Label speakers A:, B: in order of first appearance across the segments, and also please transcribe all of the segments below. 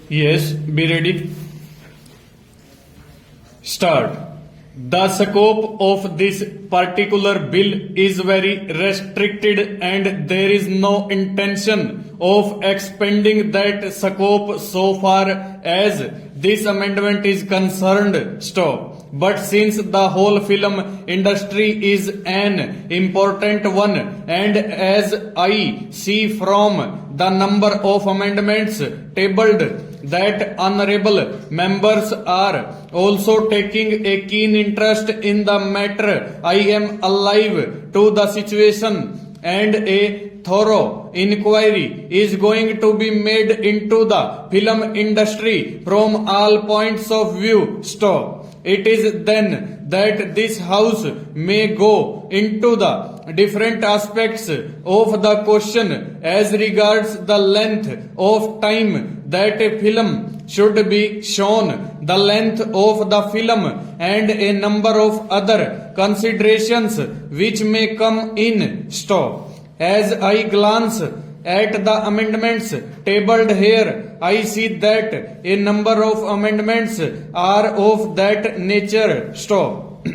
A: Yes, be ready. Start. The scope of this particular bill is very restricted and there is no intention of expanding that scope so far as this amendment is concerned. Stop. But since the whole film industry is an important one and as I see from the number of amendments tabled that honorable members are also taking a keen interest in the matter, I am alive to the situation and a thorough inquiry is going to be made into the film industry from all points of view. Stop. It is then that this house may go into the different aspects of the question as regards the length of time that a film should be shown, the length of the film, and a number of other considerations which may come in. Stop. As I glance at the amendments tabled here, I see that a number of amendments are of that nature. Stop.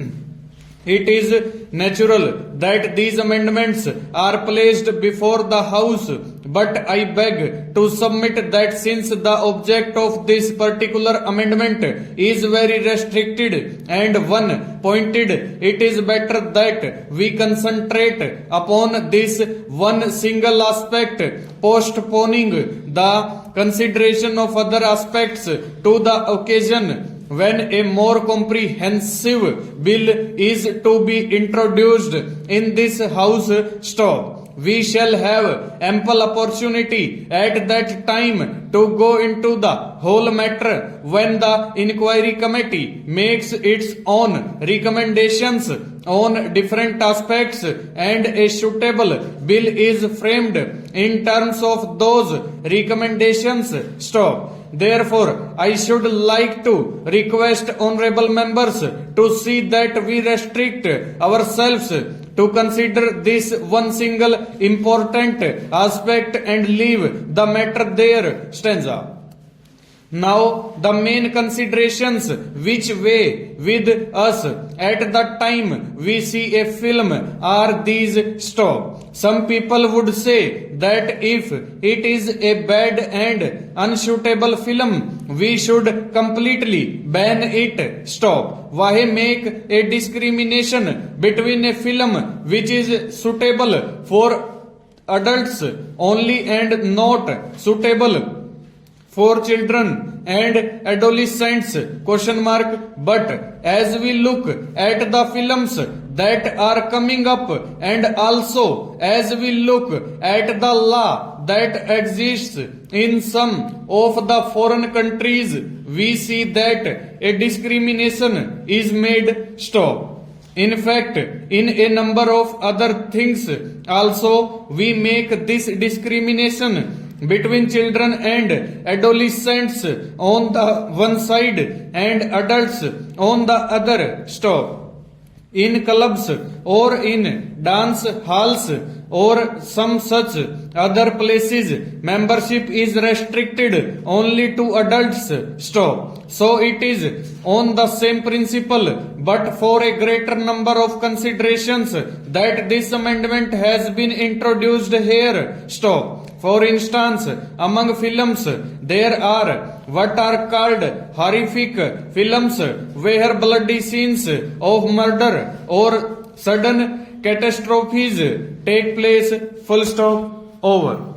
A: It is natural that these amendments are placed before the House, but I beg to submit that since the object of this particular amendment is very restricted and one pointed, it is better that we concentrate upon this one single aspect, postponing the consideration of other aspects to the occasion when a more comprehensive bill is to be introduced in this House. Stop. We shall have ample opportunity at that time to go into the whole matter when the inquiry committee makes its own recommendations on different aspects and a suitable bill is framed in terms of those recommendations. Stop. Therefore, I should like to request honorable members to see that we restrict ourselves to consider this one single important aspect and leave the matter there. Stanza. Now, the main considerations which weigh with us at the time we see a film are these. Stop. Some people would say that if it is a bad and unsuitable film, we should completely ban it. Stop. Why make a discrimination between a film which is suitable for adults only and not suitable for children and adolescents? But as we look at the films that are coming up and also as we look at the law that exists in some of the foreign countries, we see that a discrimination is made. Stop. In fact, in a number of other things also we make this discrimination between children and adolescents on the one side and adults on the other. Stop. In clubs or in dance halls or some such other places, membership is restricted only to adults. Stop. So it is on the same principle, but for a greater number of considerations, that this amendment has been introduced here. Stop. For instance, among films, there are what are called horrific films where bloody scenes of murder or sudden catastrophes take place. Full stop. Over.